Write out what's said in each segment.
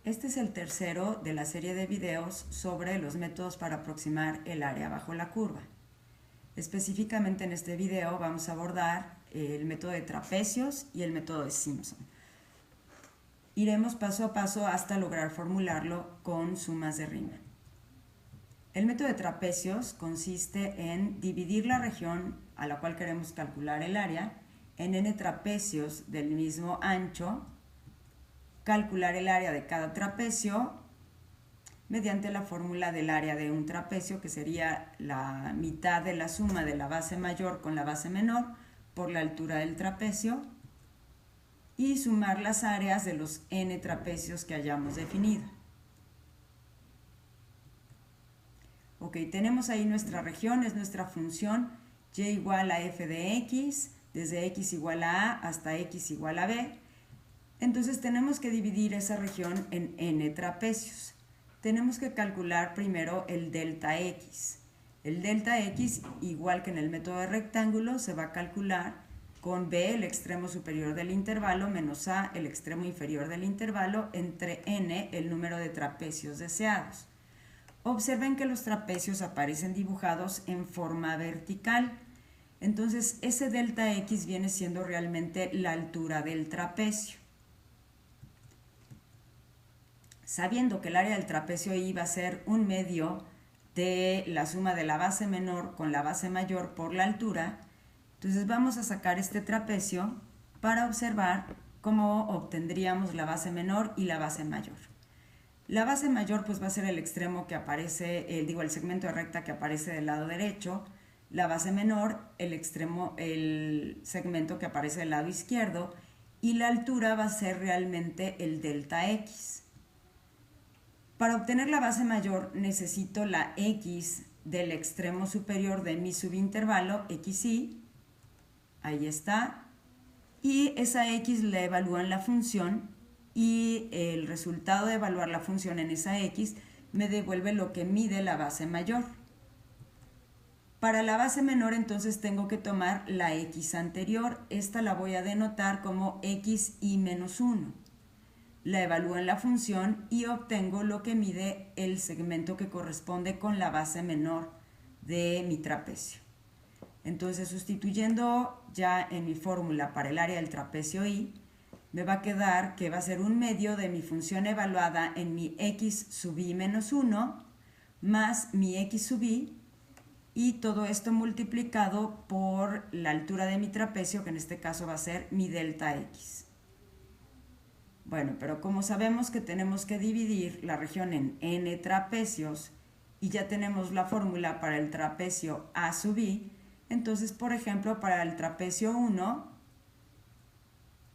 Este es el tercero de la serie de videos sobre los métodos para aproximar el área bajo la curva. Específicamente en este video vamos a abordar el método de trapecios y el método de Simpson. Iremos paso a paso hasta lograr formularlo con sumas de Riemann. El método de trapecios consiste en dividir la región a la cual queremos calcular el área en n trapecios del mismo ancho, calcular el área de cada trapecio mediante la fórmula del área de un trapecio, que sería la mitad de la suma de la base mayor con la base menor por la altura del trapecio, y sumar las áreas de los n trapecios que hayamos definido. Ok, tenemos ahí nuestra región, es nuestra función y igual a f de x, desde x igual a a hasta x igual a b. Entonces tenemos que dividir esa región en n trapecios. Tenemos que calcular primero el delta x. El delta x, igual que en el método de rectángulo, se va a calcular con b, el extremo superior del intervalo, menos a, el extremo inferior del intervalo, entre n, el número de trapecios deseados. Observen que los trapecios aparecen dibujados en forma vertical. Entonces, ese delta x viene siendo realmente la altura del trapecio. Sabiendo que el área del trapecio I va a ser un medio de la suma de la base menor con la base mayor por la altura, entonces vamos a sacar este trapecio para observar cómo obtendríamos la base menor y la base mayor. La base mayor pues va a ser el extremo que aparece, el segmento de recta que aparece del lado derecho. La base menor, el segmento que aparece del lado izquierdo, y la altura va a ser realmente el delta x. Para obtener la base mayor necesito la x del extremo superior de mi subintervalo, xy, ahí está, y esa x la evalúo en la función, y el resultado de evaluar la función en esa x me devuelve lo que mide la base mayor. Para la base menor entonces tengo que tomar la x anterior, esta la voy a denotar como xy menos 1. La evalúo en la función y obtengo lo que mide el segmento que corresponde con la base menor de mi trapecio. Entonces, sustituyendo ya en mi fórmula para el área del trapecio I, me va a quedar que va a ser un medio de mi función evaluada en mi x sub i menos 1 más mi x sub i, y todo esto multiplicado por la altura de mi trapecio, que en este caso va a ser mi delta x. Bueno, pero como sabemos que tenemos que dividir la región en n trapecios y ya tenemos la fórmula para el trapecio a sub i, entonces, por ejemplo, para el trapecio 1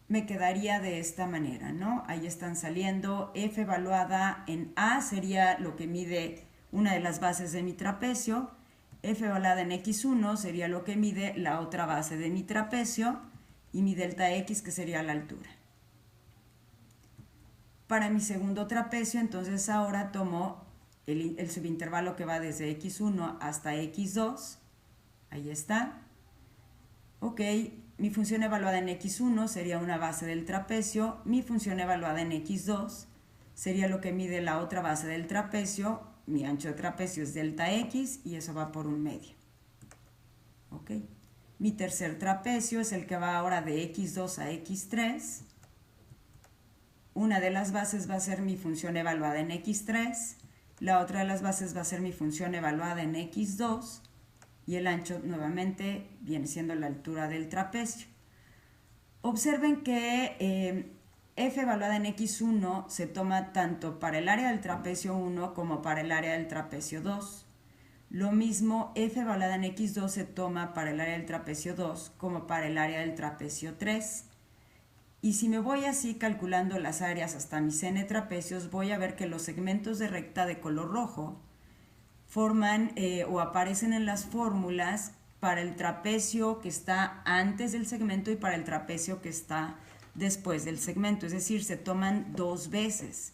me quedaría de esta manera, ¿no? Ahí están saliendo f evaluada en a, sería lo que mide una de las bases de mi trapecio, f evaluada en x1 sería lo que mide la otra base de mi trapecio, y mi delta x, que sería la altura. Para mi segundo trapecio, entonces ahora tomo el subintervalo que va desde x1 hasta x2, ahí está. Ok, mi función evaluada en x1 sería una base del trapecio, mi función evaluada en x2 sería lo que mide la otra base del trapecio, mi ancho de trapecio es delta x y eso va por un medio. Ok, mi tercer trapecio es el que va ahora de x2 a x3. Una de las bases va a ser mi función evaluada en x3, la otra de las bases va a ser mi función evaluada en x2, y el ancho nuevamente viene siendo la altura del trapecio. Observen que f evaluada en x1 se toma tanto para el área del trapecio 1 como para el área del trapecio 2. Lo mismo, f evaluada en x2 se toma para el área del trapecio 2 como para el área del trapecio 3. Y si me voy así calculando las áreas hasta mis n trapecios, voy a ver que los segmentos de recta de color rojo forman o aparecen en las fórmulas para el trapecio que está antes del segmento y para el trapecio que está después del segmento, es decir, se toman dos veces.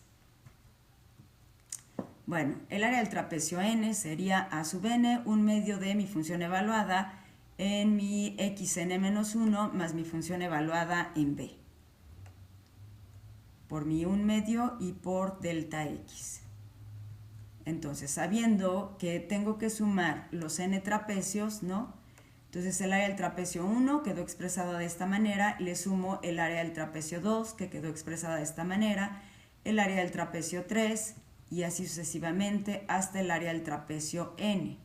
Bueno, el área del trapecio n sería a sub n, un medio de mi función evaluada en mi xn menos 1 más mi función evaluada en b. por mi 1 medio y por delta x. Entonces, sabiendo que tengo que sumar los n trapecios, ¿no? Entonces, el área del trapecio 1 quedó expresado de esta manera, le sumo el área del trapecio 2, que quedó expresada de esta manera, el área del trapecio 3, y así sucesivamente hasta el área del trapecio n.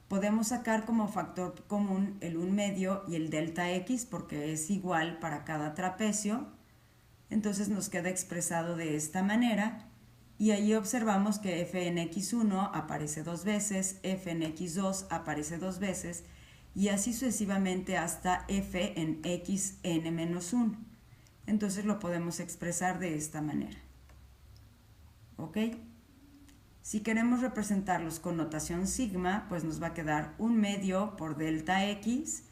Podemos sacar como factor común el 1 medio y el delta x porque es igual para cada trapecio. Entonces nos queda expresado de esta manera y ahí observamos que f en x1 aparece 2 veces, f en x2 aparece 2 veces y así sucesivamente hasta f en xn-1. Entonces lo podemos expresar de esta manera. ¿Ok? Si queremos representarlos con notación sigma, pues nos va a quedar 1 medio por delta x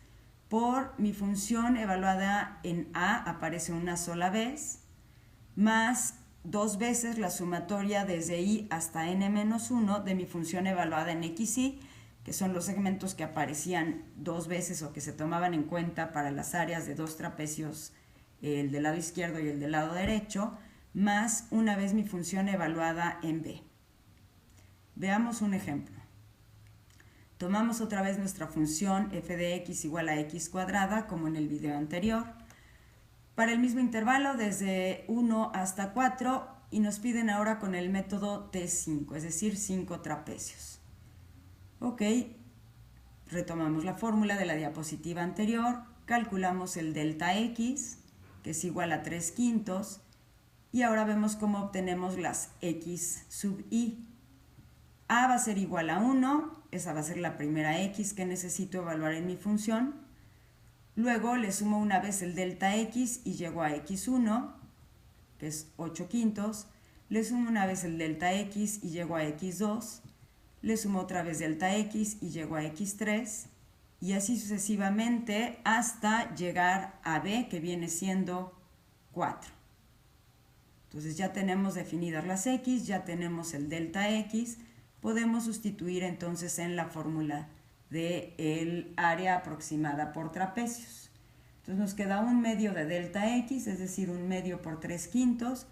por mi función evaluada en a, aparece una sola vez, más 2 veces la sumatoria desde i hasta n-1 de mi función evaluada en xy, que son los segmentos que aparecían 2 veces o que se tomaban en cuenta para las áreas de 2 trapecios, el del lado izquierdo y el del lado derecho, más una vez mi función evaluada en b. Veamos un ejemplo. Tomamos otra vez nuestra función f de x igual a x cuadrada, como en el video anterior, para el mismo intervalo desde 1 hasta 4 y nos piden ahora con el método T5, es decir, 5 trapecios. Ok, retomamos la fórmula de la diapositiva anterior, calculamos el delta x, que es igual a 3/5, y ahora vemos cómo obtenemos las x sub i. A va a ser igual a 1, esa va a ser la primera x que necesito evaluar en mi función. Luego le sumo una vez el delta x y llego a x1, que es 8/5. Le sumo una vez el delta x y llego a x2. Le sumo otra vez delta x y llego a x3. Y así sucesivamente hasta llegar a b, que viene siendo 4. Entonces ya tenemos definidas las x, ya tenemos el delta x. Podemos sustituir entonces en la fórmula del área aproximada por trapecios. Entonces nos queda 1 medio de delta x, es decir, 1 medio por 3/5,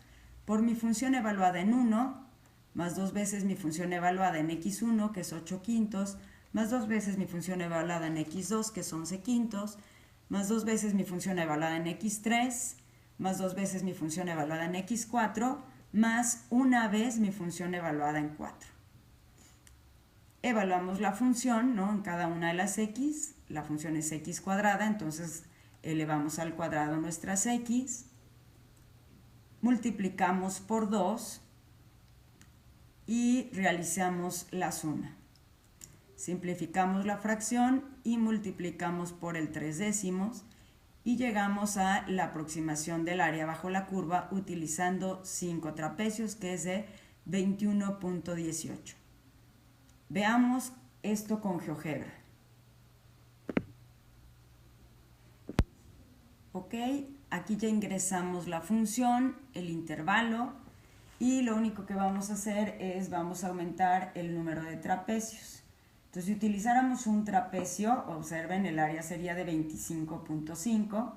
por mi función evaluada en 1, más 2 veces mi función evaluada en x1, que es 8/5, más 2 veces mi función evaluada en x2, que es 11/5, más 2 veces mi función evaluada en x3, más 2 veces mi función evaluada en x4, más una vez mi función evaluada en 4. Evaluamos la función, ¿no? En cada una de las x, la función es x cuadrada, entonces elevamos al cuadrado nuestras x, multiplicamos por 2 y realizamos la suma. Simplificamos la fracción y multiplicamos por el 3/10 y llegamos a la aproximación del área bajo la curva utilizando 5 trapecios, que es de 21.18. Veamos esto con GeoGebra. Ok, aquí ya ingresamos la función, el intervalo, y lo único que vamos a hacer es vamos a aumentar el número de trapecios. Entonces, si utilizáramos un trapecio, observen, el área sería de 25.5.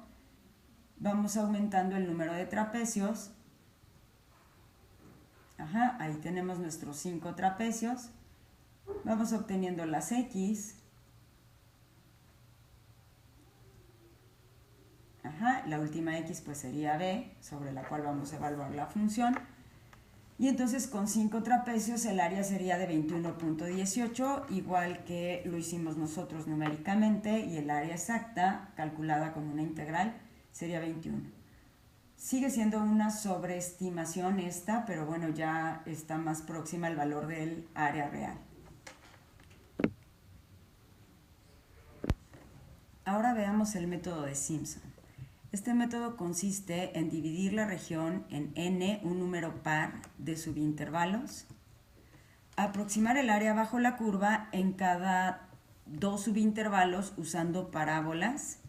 Vamos aumentando el número de trapecios. Ajá, ahí tenemos nuestros 5 trapecios. Vamos obteniendo las x. Ajá, la última x pues sería b, sobre la cual vamos a evaluar la función. Y entonces con 5 trapecios el área sería de 21.18, igual que lo hicimos nosotros numéricamente, y el área exacta, calculada con una integral, sería 21. Sigue siendo una sobreestimación esta, pero bueno, ya está más próxima al valor del área real. Ahora veamos el método de Simpson. Este método consiste en dividir la región en n, un número par de subintervalos, aproximar el área bajo la curva en cada 2 subintervalos usando parábolas.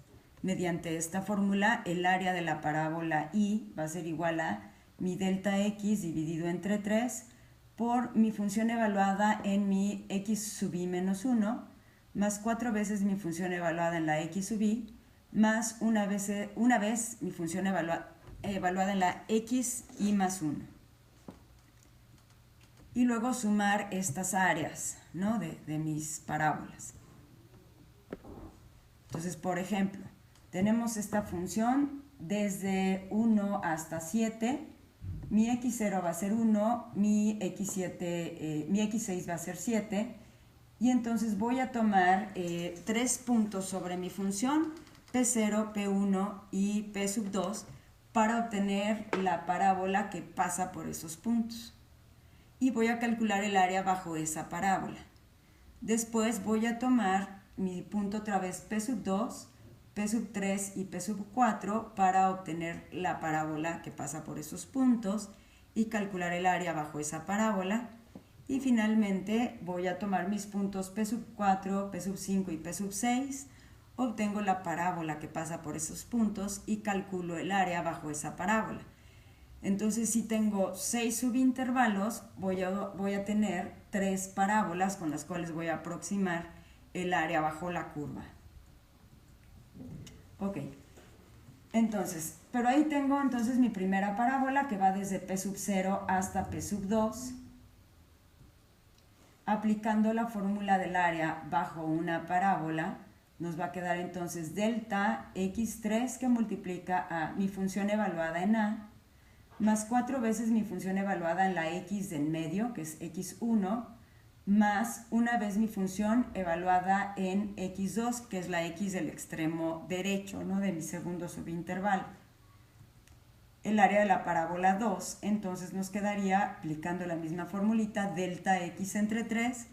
Mediante esta fórmula, el área de la parábola i va a ser igual a mi delta x dividido entre 3 por mi función evaluada en mi x sub i menos 1, más 4 veces mi función evaluada en la x sub i, más una vez mi función evaluada, evaluada en la x y más 1. Y luego sumar estas áreas, ¿no? de mis parábolas. Entonces, por ejemplo, tenemos esta función desde 1 hasta 7. Mi x0 va a ser 1, mi x6 va a ser 7. Y entonces voy a tomar 3 puntos sobre mi función, P0, P1 y P sub 2, para obtener la parábola que pasa por esos puntos. Y voy a calcular el área bajo esa parábola. Después voy a tomar mi punto otra vez P sub 2, P sub 3 y P sub 4 para obtener la parábola que pasa por esos puntos y calcular el área bajo esa parábola. Y finalmente voy a tomar mis puntos P sub 4, P sub 5 y P sub 6, obtengo la parábola que pasa por esos puntos y calculo el área bajo esa parábola. Entonces, si tengo 6 subintervalos, voy a tener 3 parábolas con las cuales voy a aproximar el área bajo la curva. Ok, entonces, pero ahí tengo entonces mi primera parábola que va desde P sub 0 hasta P sub 2. Aplicando la fórmula del área bajo una parábola, nos va a quedar entonces delta x3 que multiplica a mi función evaluada en A, más 4 veces mi función evaluada en la x del medio, que es x1, más una vez mi función evaluada en x2, que es la x del extremo derecho, ¿no? De mi segundo subintervalo. El área de la parábola 2, entonces nos quedaría, aplicando la misma formulita, delta x entre 3,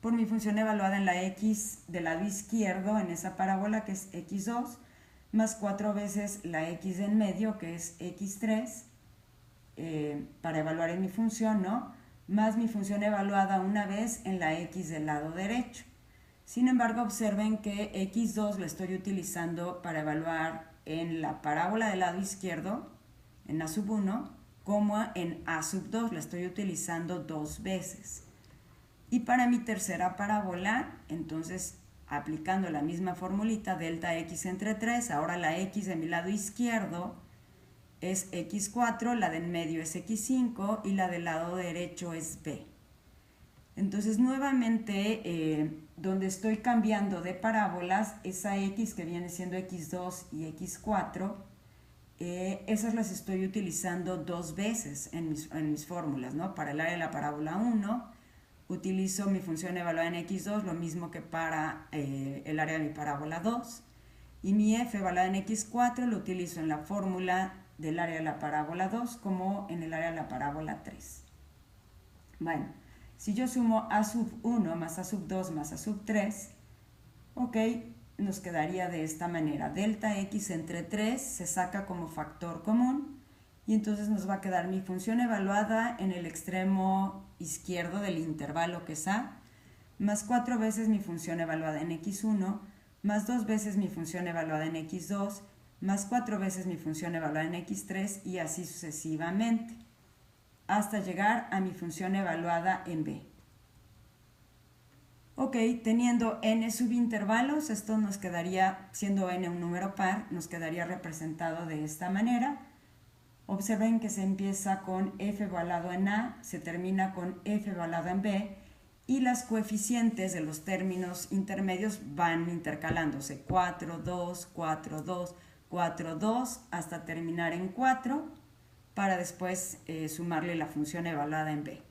por mi función evaluada en la x del lado izquierdo, en esa parábola que es x2, más 4 veces la x en medio, que es x3, para evaluar en mi función, ¿no? Más mi función evaluada una vez en la x del lado derecho. Sin embargo, observen que x2 lo estoy utilizando para evaluar en la parábola del lado izquierdo, en A sub 1, como en A sub 2, la estoy utilizando 2 veces. Y para mi tercera parábola, entonces, aplicando la misma formulita, delta x entre 3, ahora la x de mi lado izquierdo es x4, la del medio es x5 y la del lado derecho es b. Entonces, nuevamente, donde estoy cambiando de parábolas, esa x que viene siendo x2 y x4, esas las estoy utilizando 2 veces en mis fórmulas, ¿no? Para el área de la parábola 1, utilizo mi función evaluada en x2, lo mismo que para el área de mi parábola 2. Y mi f evaluada en x4 lo utilizo en la fórmula del área de la parábola 2 como en el área de la parábola 3. Bueno, si yo sumo a sub 1 más a sub 2 más a sub 3, ok, nos quedaría de esta manera. Delta x entre 3 se saca como factor común y entonces nos va a quedar mi función evaluada en el extremo izquierdo del intervalo que es A, más 4 veces mi función evaluada en x1, más 2 veces mi función evaluada en x2, más 4 veces mi función evaluada en x3 y así sucesivamente, hasta llegar a mi función evaluada en B. Ok, teniendo n subintervalos, esto nos quedaría, siendo n un número par, nos quedaría representado de esta manera. Observen que se empieza con f evaluado en A, se termina con f evaluado en B, y las coeficientes de los términos intermedios van intercalándose, 4, 2, 4, 2, 4, 2, hasta terminar en 4, para después sumarle la función evaluada en B.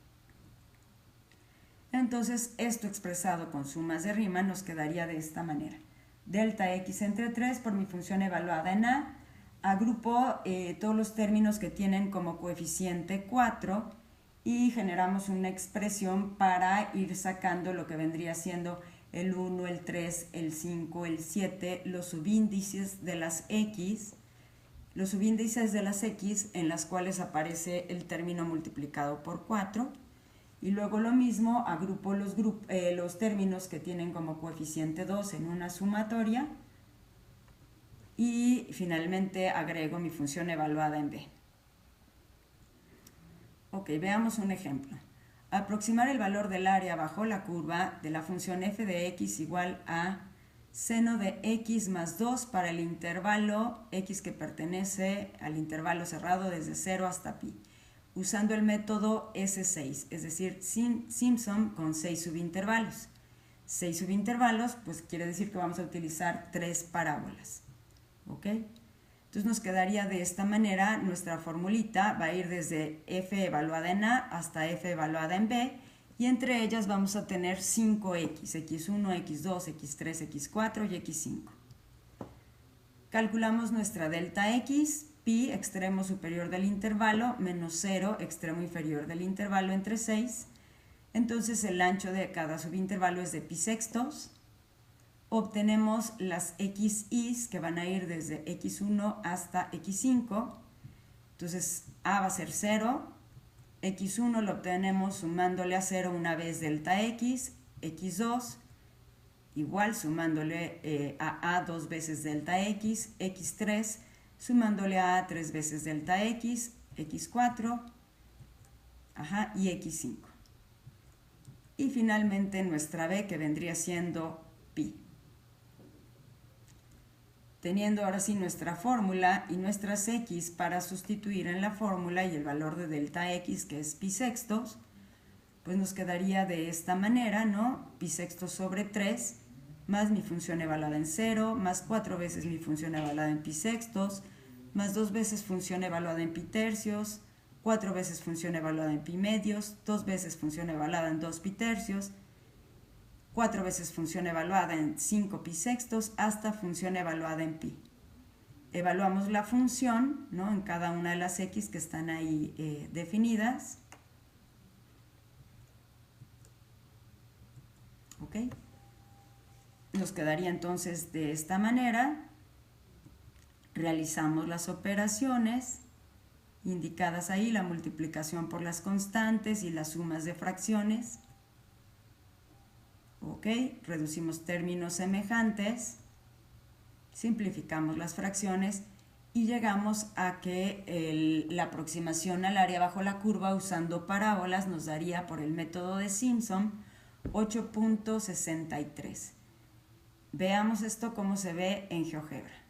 Entonces, esto expresado con sumas de rima nos quedaría de esta manera. Delta x entre 3 por mi función evaluada en A, agrupo todos los términos que tienen como coeficiente 4 y generamos una expresión para ir sacando lo que vendría siendo el 1, el 3, el 5, el 7, los subíndices de las x, en las cuales aparece el término multiplicado por 4. Y luego lo mismo, agrupo los términos que tienen como coeficiente 2 en una sumatoria y finalmente agrego mi función evaluada en B. Ok, veamos un ejemplo. Aproximar el valor del área bajo la curva de la función f de x igual a seno de x más 2 para el intervalo x que pertenece al intervalo cerrado desde 0 hasta pi, usando el método S6, es decir, Simpson con 6 subintervalos. 6 subintervalos, pues quiere decir que vamos a utilizar 3 parábolas. ¿Ok? Entonces nos quedaría de esta manera, nuestra formulita va a ir desde f evaluada en a hasta f evaluada en b, y entre ellas vamos a tener 5x, x1, x2, x3, x4 y x5. Calculamos nuestra delta x, pi, extremo superior del intervalo, menos 0, extremo inferior del intervalo entre 6. Entonces el ancho de cada subintervalo es de pi sextos. Obtenemos las x's que van a ir desde x1 hasta x5. Entonces a va a ser 0. x1 lo obtenemos sumándole a 0 una vez delta x, x2 igual sumándole a a 2 veces delta x, x3 sumándole a a 3 veces delta x, x4 y x5. Y finalmente nuestra b, que vendría siendo pi. Teniendo ahora sí nuestra fórmula y nuestras x para sustituir en la fórmula y el valor de delta x, que es pi sextos, pues nos quedaría de esta manera, ¿no? Pi sextos sobre 3 más mi función evaluada en 0, más 4 veces mi función evaluada en pi sextos, más 2 veces función evaluada en pi tercios, 4 veces función evaluada en pi medios, 2 veces función evaluada en 2 pi tercios, 4 veces función evaluada en 5 pi sextos, hasta función evaluada en pi. Evaluamos la función, ¿no?, en cada una de las x que están ahí definidas. ¿Ok? Nos quedaría entonces de esta manera. Realizamos las operaciones indicadas ahí, la multiplicación por las constantes y las sumas de fracciones. Ok, reducimos términos semejantes, simplificamos las fracciones y llegamos a que la aproximación al área bajo la curva usando parábolas nos daría, por el método de Simpson, 8.63. Veamos esto cómo se ve en GeoGebra.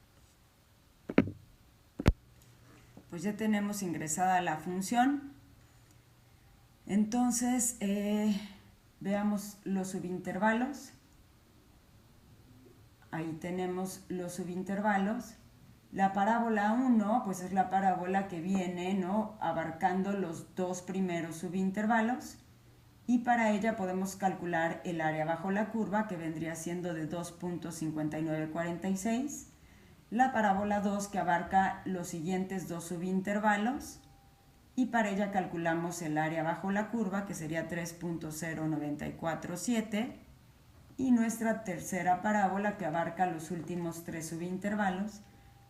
Pues ya tenemos ingresada la función. Entonces, veamos los subintervalos. Ahí tenemos los subintervalos. La parábola 1, pues es la parábola que viene, ¿no?, abarcando los dos primeros subintervalos. Y para ella podemos calcular el área bajo la curva, que vendría siendo de 2.5946. La parábola 2, que abarca los siguientes dos subintervalos. Y para ella calculamos el área bajo la curva, que sería 3.0947. Y nuestra tercera parábola, que abarca los últimos tres subintervalos,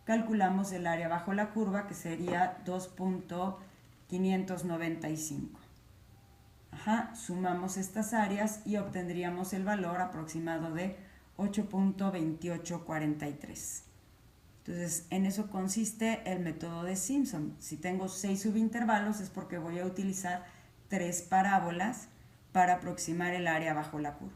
calculamos el área bajo la curva, que sería 2.595. Sumamos estas áreas y obtendríamos el valor aproximado de 8.2843. Entonces, en eso consiste el método de Simpson. Si tengo 6 subintervalos es porque voy a utilizar 3 parábolas para aproximar el área bajo la curva.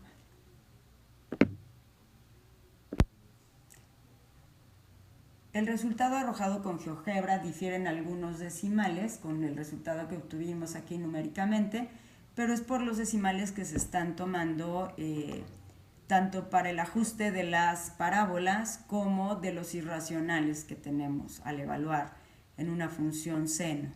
El resultado arrojado con GeoGebra difiere en algunos decimales con el resultado que obtuvimos aquí numéricamente, pero es por los decimales que se están tomando tanto para el ajuste de las parábolas como de los irracionales que tenemos al evaluar en una función seno.